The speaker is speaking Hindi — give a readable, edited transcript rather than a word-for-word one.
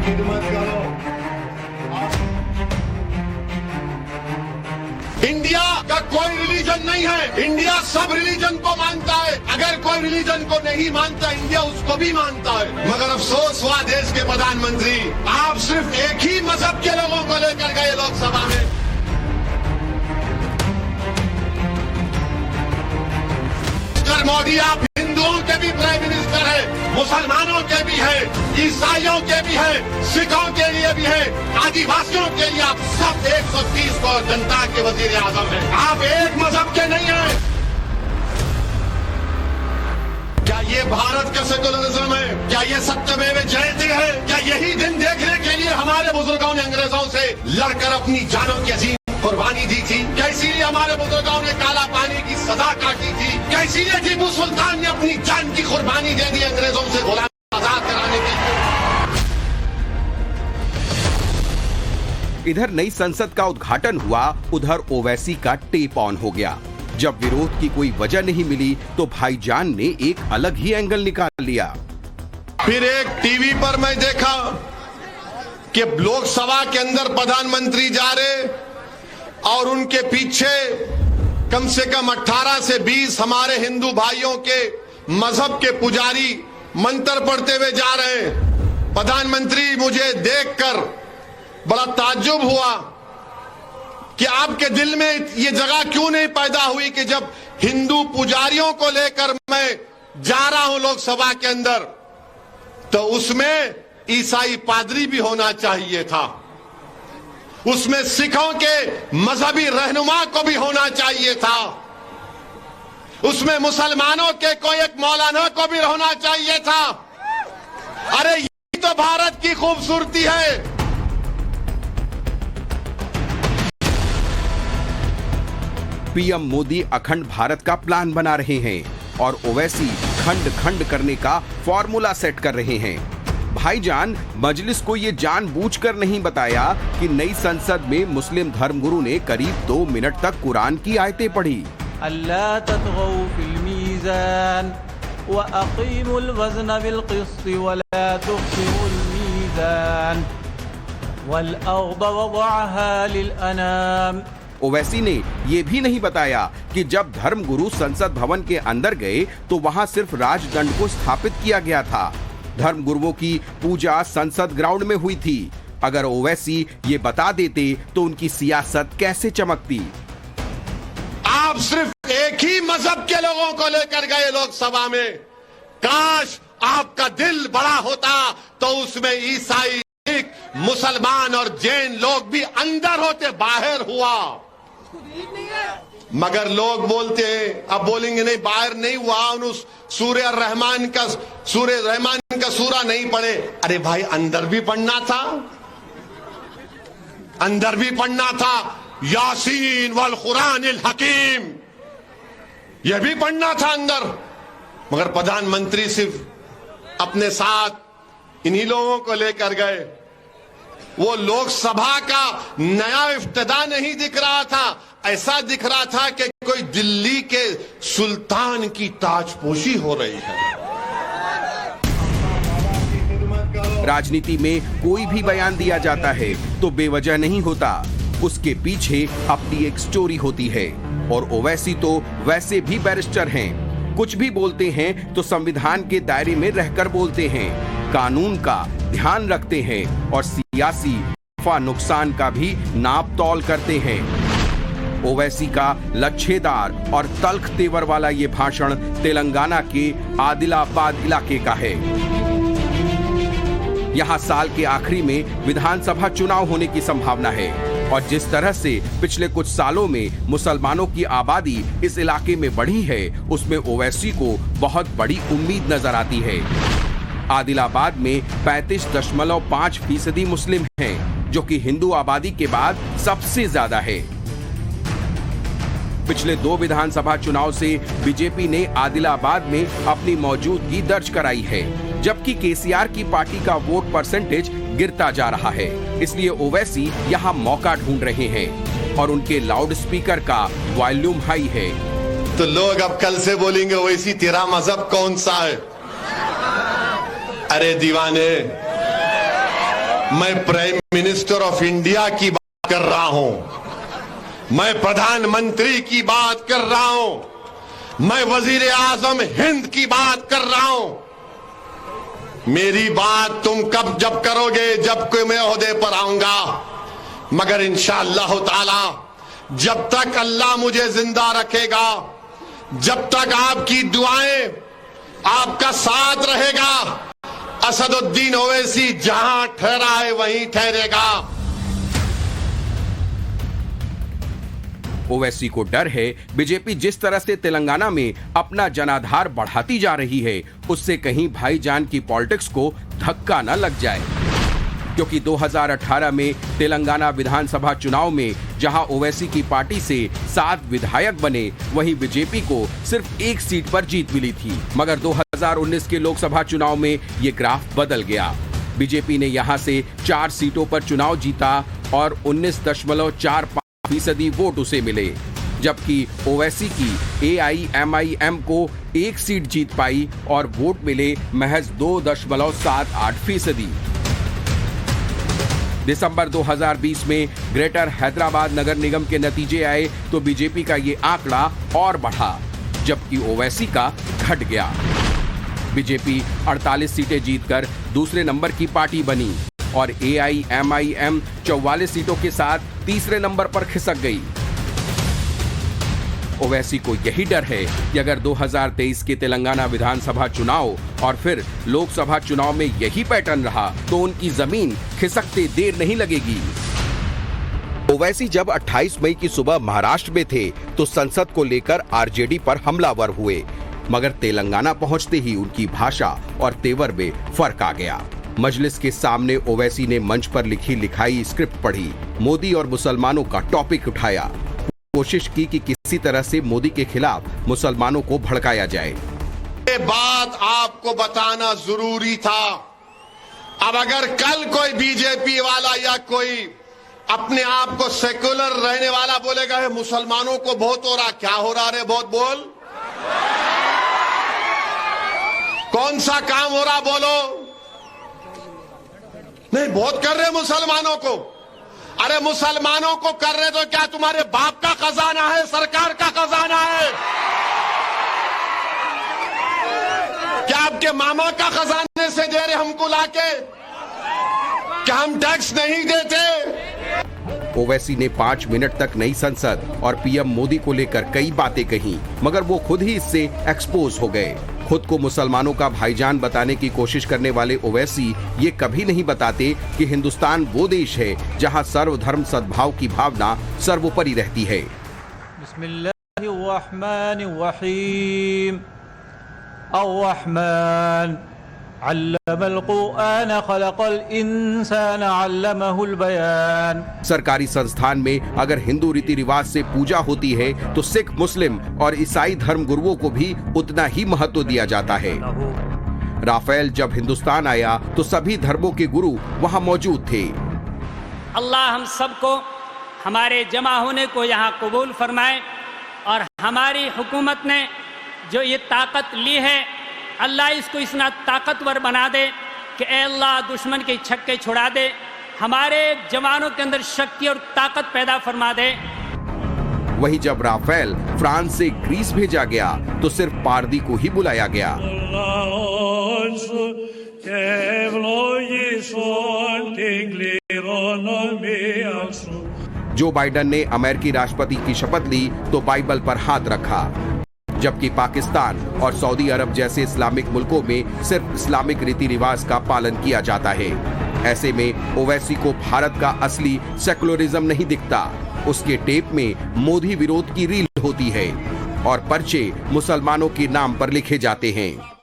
खिदमत करो। इंडिया का कोई रिलीजन नहीं है, इंडिया सब रिलीजन को मानता है। अगर कोई रिलीजन को नहीं मानता, इंडिया उसको भी मानता है। मगर अफसोस हुआ देश के प्रधानमंत्री, आप सिर्फ एक ही मजहब के लोगों को लेकर गए लोकसभा में। मोदी, आप हिंदुओं के भी प्राइम मिनिस्टर है, मुसलमानों के भी है, ईसाइयों के भी है, सिखों के लिए भी है, आदिवासियों के लिए आप सब 130 को जनता के वजीर आजम है। आप एक मजहब के नहीं हैं। क्या ये भारत का सेकुलरिज्म है? क्या ये सत्यमेव जयते है? क्या यही दिन देखने के लिए हमारे बुजुर्गों ने अंग्रेजों से लड़कर अपनी जानों की अजीम कुर्बानी दी थी? कैसी हमारे बुजुर्गों ने काला पानी की सजा काटी थी? कैसी टीपू सुल्तान ने अपनी जान की कुर्बानी दे दी अंग्रेजों से गुलाम आजाद कराने के लिए? इधर नई संसद का उद्घाटन हुआ, उधर ओवैसी का टेप ऑन हो गया। जब विरोध की कोई वजह नहीं मिली तो भाईजान ने एक अलग ही एंगल निकाल लिया। फिर एक टीवी पर मैं देखा कि लोकसभा के अंदर प्रधानमंत्री जा रहे और उनके पीछे कम से कम 18 से 20 हमारे हिंदू भाइयों के मजहब के पुजारी मंत्र पढ़ते हुए जा रहे हैं। प्रधानमंत्री, मुझे देखकर बड़ा ताज्जुब हुआ कि आपके दिल में ये जगह क्यों नहीं पैदा हुई कि जब हिंदू पुजारियों को लेकर मैं जा रहा हूं लोकसभा के अंदर, तो उसमें ईसाई पादरी भी होना चाहिए था, उसमें सिखों के मजहबी रहनुमा को भी होना चाहिए था, उसमें मुसलमानों के कोई एक मौलाना को भी होना चाहिए था। अरे ये तो भारत की खूबसूरती है। पीएम मोदी अखंड भारत का प्लान बना रहे हैं और ओवैसी खंड खंड करने का फॉर्मूला सेट कर रहे हैं। भाईजान, मजलिस को ये जानबूझकर नहीं बताया कि नई संसद में मुस्लिम धर्मगुरु ने करीब 2 मिनट तक कुरान की आयतें पढ़ी। अल्लाह ततगौ फिल मीज़ान व अक़ीमुल वज़न बिल क़िस्त व ला तुख़्सिरुल मीज़ान वल अर्द वज़अहा लिल अनाम। ओवैसी ने ये भी नहीं बताया कि जब धर्मगुरु संसद भवन के अंदर गए तो वहां सिर्फ राजदंड को स्थापित किया गया था। धर्मगुरुओं की पूजा संसद ग्राउंड में हुई थी। अगर ओवैसी ये बता देते तो उनकी सियासत कैसे चमकती। आप सिर्फ एक ही मजहब के लोगों को लेकर गए लोकसभा में। काश आपका दिल बड़ा होता तो उसमें ईसाई, सिख, मुसलमान और जैन लोग भी अंदर होते, बाहर हुआ। मगर लोग बोलते हैं, अब बोलेंगे नहीं बाहर नहीं हुआ, उस सूर्य रहमान का सूरा नहीं पढ़े। अरे भाई, अंदर भी पढ़ना था, अंदर भी पढ़ना था। यासीन वल कुरानिल हकीम, यह भी पढ़ना था अंदर। मगर प्रधानमंत्री सिर्फ अपने साथ इन्हीं लोगों को लेकर गए। वो लोकसभा का नया इफ्तिदा नहीं दिख रहा था, ऐसा दिख रहा था कि कोई दिल्ली के सुल्तान की ताजपोशी हो रही है। राजनीति में कोई भी बयान दिया जाता है तो बेवजह नहीं होता, उसके पीछे अपनी एक स्टोरी होती है। और ओवैसी तो वैसे भी बैरिस्टर हैं, कुछ भी बोलते हैं तो संविधान के दायरे में रहकर बोलते हैं, कानून का ध्यान रखते हैं और सियासी नफा नुकसान का भी नाप तौल करते हैं। ओवैसी का लच्छेदार और तल्ख तेवर वाला ये भाषण तेलंगाना के आदिलाबाद इलाके का है। यहाँ साल के आखिरी में विधानसभा चुनाव होने की संभावना है और जिस तरह से पिछले कुछ सालों में मुसलमानों की आबादी इस इलाके में बढ़ी है, उसमें ओवैसी को बहुत बड़ी उम्मीद नजर आती है। आदिलाबाद में 35.5% मुस्लिम हैं, जो कि हिंदू आबादी के बाद सबसे ज्यादा है। पिछले 2 विधानसभा चुनाव से बीजेपी ने आदिलाबाद में अपनी मौजूदगी दर्ज कराई है, जबकि केसीआर की पार्टी का वोट परसेंटेज गिरता जा रहा है। इसलिए ओवैसी यहाँ मौका ढूंढ रहे हैं और उनके लाउड स्पीकर का वॉल्यूम हाई है। तो लोग अब कल से बोलेंगे ओवैसी तेरा मजहब कौन सा है? अरे दीवाने, मैं प्राइम मिनिस्टर ऑफ इंडिया की बात कर रहा हूं, मैं प्रधानमंत्री की बात कर रहा हूं, मैं वजीर आजम हिंद की बात कर रहा हूं। मेरी बात तुम कब जब करोगे, जब कोई मैं ओहदे पर आऊंगा, मगर इंशाअल्लाह ताला जब तक अल्लाह मुझे जिंदा रखेगा, जब तक आपकी दुआएं, आपका साथ रहेगा, असदुद्दीन ओवैसी जहां ठहरा है वहीं ठहरेगा। ओवैसी को डर है बीजेपी जिस तरह से तेलंगाना में अपना जनाधार बढ़ाती जा रही है, उससे कहीं भाईजान की पॉलिटिक्स को धक्का न लग जाए। क्योंकि 2018 में तेलंगाना विधानसभा चुनाव में जहां ओवैसी की पार्टी से 7 विधायक बने, वहीं बीजेपी को सिर्फ 1 सीट पर जीत मिली थी। मगर 2019 के लोकसभा चुनाव में ये ग्राफ बदल गया। बीजेपी ने यहां से 4 सीटों पर चुनाव जीता और 19.45% वोट उसे मिले, जबकि ओवैसी की AIMIM को 1 सीट जीत पाई और वोट मिले महज 2.78%। दिसंबर 2020 में ग्रेटर हैदराबाद नगर निगम के नतीजे आए तो बीजेपी का ये आंकड़ा और बढ़ा, जबकि ओवैसी का घट गया। बीजेपी 48 सीटें जीतकर दूसरे नंबर की पार्टी बनी और AIMIM 44 सीटों के साथ तीसरे नंबर पर खिसक गई। ओवैसी को यही डर है कि अगर 2023 के तेलंगाना विधानसभा चुनाव और फिर लोकसभा चुनाव में यही पैटर्न रहा तो उनकी जमीन खिसकते देर नहीं लगेगी। ओवैसी जब 28 मई की सुबह महाराष्ट्र में थे तो संसद को लेकर आरजेडी पर हमलावर हुए, मगर तेलंगाना पहुंचते ही उनकी भाषा और तेवर में फर्क आ गया। मजलिस के सामने ओवैसी ने मंच पर लिखी लिखाई स्क्रिप्ट पढ़ी, मोदी और मुसलमानों का टॉपिक उठाया, कोशिश की कि किसी तरह से मोदी के खिलाफ मुसलमानों को भड़काया जाए। ये बात आपको बताना जरूरी था। अब अगर कल कोई बीजेपी वाला या कोई अपने आप को सेक्युलर रहने वाला बोलेगा है मुसलमानों को बहुत हो रहा, क्या हो रहा रे, बहुत बोल, कौन सा काम हो रहा बोलो, नहीं बहुत कर रहे मुसलमानों को। अरे मुसलमानों को कर रहे तो क्या तुम्हारे बाप का खजाना है, सरकार का खजाना है? क्या आपके मामा का खजाने से दे रहे हमको लाके? क्या हम टैक्स नहीं देते? ओवैसी ने 5 मिनट तक नई संसद और पीएम मोदी को लेकर कई बातें कही, मगर वो खुद ही इससे एक्सपोज हो गए। खुद को मुसलमानों का भाईजान बताने की कोशिश करने वाले ओवैसी ये कभी नहीं बताते कि हिंदुस्तान वो देश है जहां सर्वधर्म सद्भाव की भावना सर्वोपरि रहती है। बिस्मिल्लाहिर्रहमानिर्रहीम। अर्रहमान अल्लमल कुरआन खलकल इंसान अल्लमहुल बयान। सरकारी संस्थान में अगर हिंदू रीति रिवाज से पूजा होती है तो सिख, मुस्लिम और ईसाई धर्म गुरुओं को भी उतना ही महत्व दिया जाता है। राफेल जब हिंदुस्तान आया तो सभी धर्मों के गुरु वहां मौजूद थे। अल्लाह हम सबको हमारे जमा होने को यहाँ कबूल फरमाए और हमारी हुकूमत ने जो ये ताकत ली है, अल्लाह इसको इतना ताकतवर बना दे कि ए अल्लाह दुश्मन के छक्के छुड़ा दे, हमारे जवानों के अंदर शक्ति और ताकत पैदा फरमा दे। वहीं जब राफेल फ्रांस से ग्रीस भेजा गया तो सिर्फ पारदी को ही बुलाया गया। जो बाइडेन ने अमेरिकी राष्ट्रपति की शपथ ली तो बाइबल पर हाथ रखा, जबकि पाकिस्तान और सऊदी अरब जैसे इस्लामिक मुल्कों में सिर्फ इस्लामिक रीति रिवाज का पालन किया जाता है। ऐसे में ओवैसी को भारत का असली सेकुलरिज्म नहीं दिखता। उसके टेप में मोदी विरोध की रील होती है और पर्चे मुसलमानों के नाम पर लिखे जाते हैं।